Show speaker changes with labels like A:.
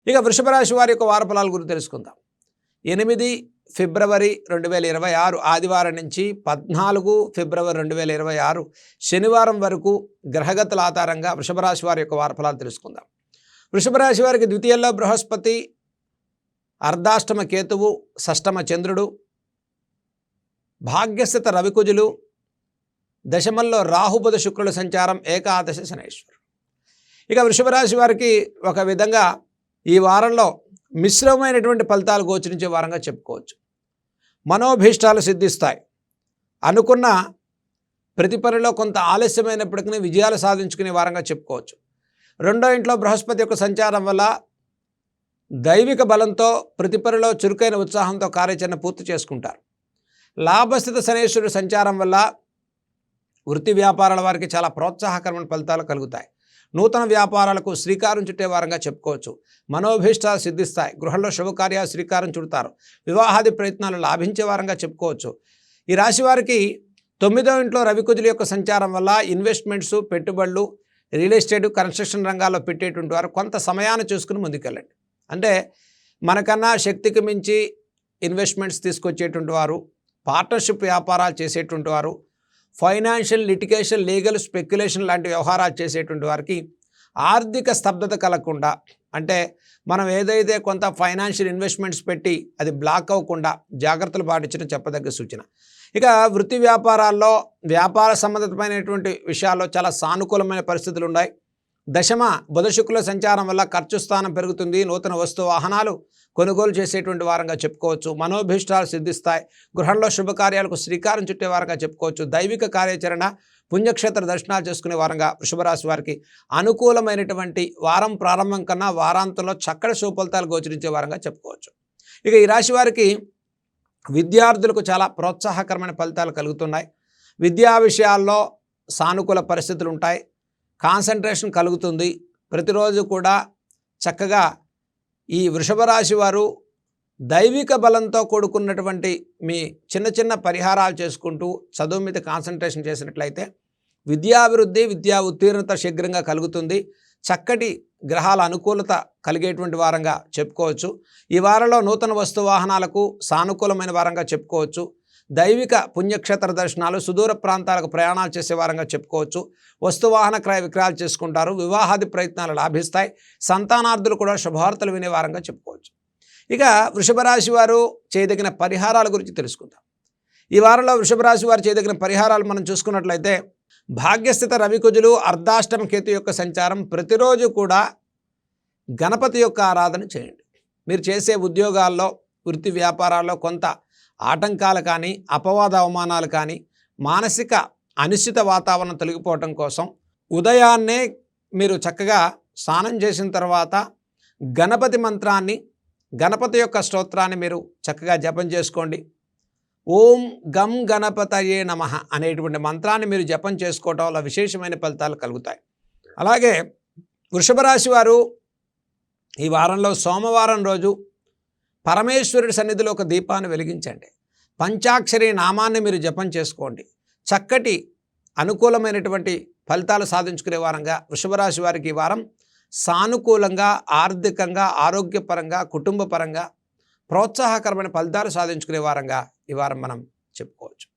A: ఇక వృషభ రాశి వారి యొక్క వార ఫలాల గురించి తెలుసుకుందాం. 8 ఫిబ్రవరి 2026 ఆదివారం నుంచి 14 ఫిబ్రవరి 2026 శనివారం వరకు గ్రహగతుల ఆధారంగా వృషభ రాశి వారి యొక్క వార ఫలాలు తెలుసుకుందాం. వృషభ రాశి వారికి ద్వితీయంలో బృహస్పతి, అర్ధాష్టమ కేతువు, షష్టమ చంద్రుడు, భాగ్యస్థిత రవికుజులు, దశమంలో రాహుబుధ శుక్రుల సంచారం, ఏకాదశ శనైశ్వరు. ఇక వృషభ రాశి వారికి ఒక విధంగా ఈ వారంలో మిశ్రమమైనటువంటి ఫలితాలు గోచరించే వారంగా చెప్పుకోవచ్చు. మనోభీష్టాలు సిద్ధిస్తాయి. అనుకున్న ప్రతి పనిలో కొంత ఆలస్యమైనప్పటికీ విజయాలు సాధించుకునే వారంగా చెప్పుకోవచ్చు. రెండో ఇంట్లో బృహస్పతి యొక్క సంచారం వల్ల దైవిక బలంతో ప్రతి పనిలో చురుకైన ఉత్సాహంతో కార్యాచరణ పూర్తి చేసుకుంటారు. లాభస్థిత శనైశ్వరుడు సంచారం వల్ల వృత్తి వ్యాపారాల వారికి చాలా ప్రోత్సాహకరమైన ఫలితాలు కలుగుతాయి. నూతన వ్యాపారాలకు శ్రీకారం చుట్టే వారంగా చెప్పుకోవచ్చు. మనోభీష్టాలు సిద్ధిస్తాయి. గృహంలో శుభకార్యాలు శ్రీకారం చుడతారు. వివాహాది ప్రయత్నాలు లాభించే వారంగా చెప్పుకోవచ్చు. ఈ రాశి వారికి 9వ ఇంట్లో రవికుజుల యొక్క సంచారం వల్ల ఇన్వెస్ట్మెంట్స్, పెట్టుబడులు, రియల్ ఎస్టేట్, కన్స్ట్రక్షన్ రంగాల్లో పెట్టేటువంటి వారు కొంత సమయాన్ని చూసుకుని ముందుకెళ్ళండి. అంటే మనకన్నా శక్తికి మించి ఇన్వెస్ట్మెంట్స్ తీసుకొచ్చేటువంటి వారు, పార్ట్నర్షిప్ వ్యాపారాలు చేసేటువంటి వారు, ఫైనాన్షియల్, లిటిగేషన్, లీగల్, స్పెక్యులేషన్ లాంటి వ్యవహారాలు చేసేటువంటి వారికి ఆర్థిక స్తబ్దత కలగకుండా, అంటే మనం ఏదైతే కొంత ఫైనాన్షియల్ ఇన్వెస్ట్మెంట్స్ పెట్టి అది బ్లాక్ అవ్వకుండా జాగ్రత్తలు పాటించడం చెప్పదగ్గ సూచన. ఇక వృత్తి వ్యాపారాల్లో వ్యాపార సంబంధితమైనటువంటి విషయాల్లో చాలా సానుకూలమైన పరిస్థితులు ఉన్నాయి. దశమ బుధ శుక్రుల సంచారం వల్ల ఖర్చు స్థానం పెరుగుతుంది. నూతన వస్తు వాహనాలు కొనుగోలు చేసేటువంటి వారంగా చెప్పుకోవచ్చు. మనోభీష్టాలు సిద్ధిస్తాయి. గృహంలో శుభకార్యాలకు శ్రీకారం చుట్టే వారంగా చెప్పుకోవచ్చు. దైవిక కార్యాచరణ, పుణ్యక్షేత్ర దర్శనాలు చేసుకునే వారంగా వృషభ రాశి వారికి అనుకూలమైనటువంటి వారం ప్రారంభం కన్నా వారాంతంలో చక్కటి శుభఫలితాలు గోచరించే వారంగా చెప్పుకోవచ్చు. ఇక ఈ రాశి వారికి విద్యార్థులకు చాలా ప్రోత్సాహకరమైన ఫలితాలు కలుగుతున్నాయి. విద్యా విషయాల్లో సానుకూల పరిస్థితులు ఉంటాయి. కాన్సన్ట్రేషన్ కలుగుతుంది. ప్రతిరోజు కూడా చక్కగా ఈ వృషభ రాశి వారు దైవిక బలంతో కూడుకున్నటువంటి మీ చిన్న చిన్న పరిహారాలు చేసుకుంటూ చదువు మీద కాన్సన్ట్రేషన్ చేసినట్లయితే విద్యాభివృద్ధి, విద్యా ఉత్తీర్ణత శీఘ్రంగా కలుగుతుంది. చక్కటి గ్రహాల అనుకూలత కలిగేటువంటి వారంగా చెప్పుకోవచ్చు. ఈ వారంలో నూతన వస్తు వాహనాలకు సానుకూలమైన వారంగా చెప్పుకోవచ్చు. దైవిక పుణ్యక్షేత్ర దర్శనాలు, సుదూర ప్రాంతాలకు ప్రయాణాలు చేసే వారంగా చెప్పుకోవచ్చు. వస్తువాహన క్రయ విక్రయాలు చేసుకుంటారు. వివాహాది ప్రయత్నాలు లాభిస్తాయి. సంతానార్థులు కూడా శుభవార్తలు వినే వారంగా చెప్పుకోవచ్చు. ఇక వృషభ రాశి వారు చేయదగిన పరిహారాల గురించి తెలుసుకుందాం. ఈ వారంలో వృషభ రాశి వారు చేయదగిన పరిహారాలు మనం చూసుకున్నట్లయితే, భాగ్యస్థిత రవికుజులు, అర్ధాష్టమ కేతు యొక్క సంచారం, ప్రతిరోజు కూడా గణపతి యొక్క ఆరాధన చేయండి. మీరు చేసే ఉద్యోగాల్లో, వృత్తి వ్యాపారాల్లో కొంత ఆటంకాలు కానీ, అపవాద అవమానాలు కానీ, మానసిక అనిశ్చిత వాతావరణం తొలగిపోవటం కోసం ఉదయాన్నే మీరు చక్కగా స్నానం చేసిన తర్వాత గణపతి మంత్రాన్ని, గణపతి యొక్క స్తోత్రాన్ని మీరు చక్కగా జపం చేసుకోండి. ఓం గం గణపతయే నమః అనేటువంటి మంత్రాన్ని మీరు జపం చేసుకోవటం వల్ల విశేషమైన ఫలితాలు కలుగుతాయి. అలాగే వృషభ రాశి వారు ఈ వారంలో సోమవారం రోజు పరమేశ్వరుడి సన్నిధిలో ఒక దీపాన్ని వెలిగించండి. పంచాక్షరి నామాన్ని మీరు జపం చేసుకోండి. చక్కటి అనుకూలమైనటువంటి ఫలితాలు సాధించుకునే వారంగా వృషభ రాశి వారికి ఈ వారం సానుకూలంగా, ఆర్థికంగా, ఆరోగ్యపరంగా, కుటుంబపరంగా ప్రోత్సాహకరమైన ఫలితాలు సాధించుకునే వారంగా ఈ వారం మనం చెప్పుకోవచ్చు.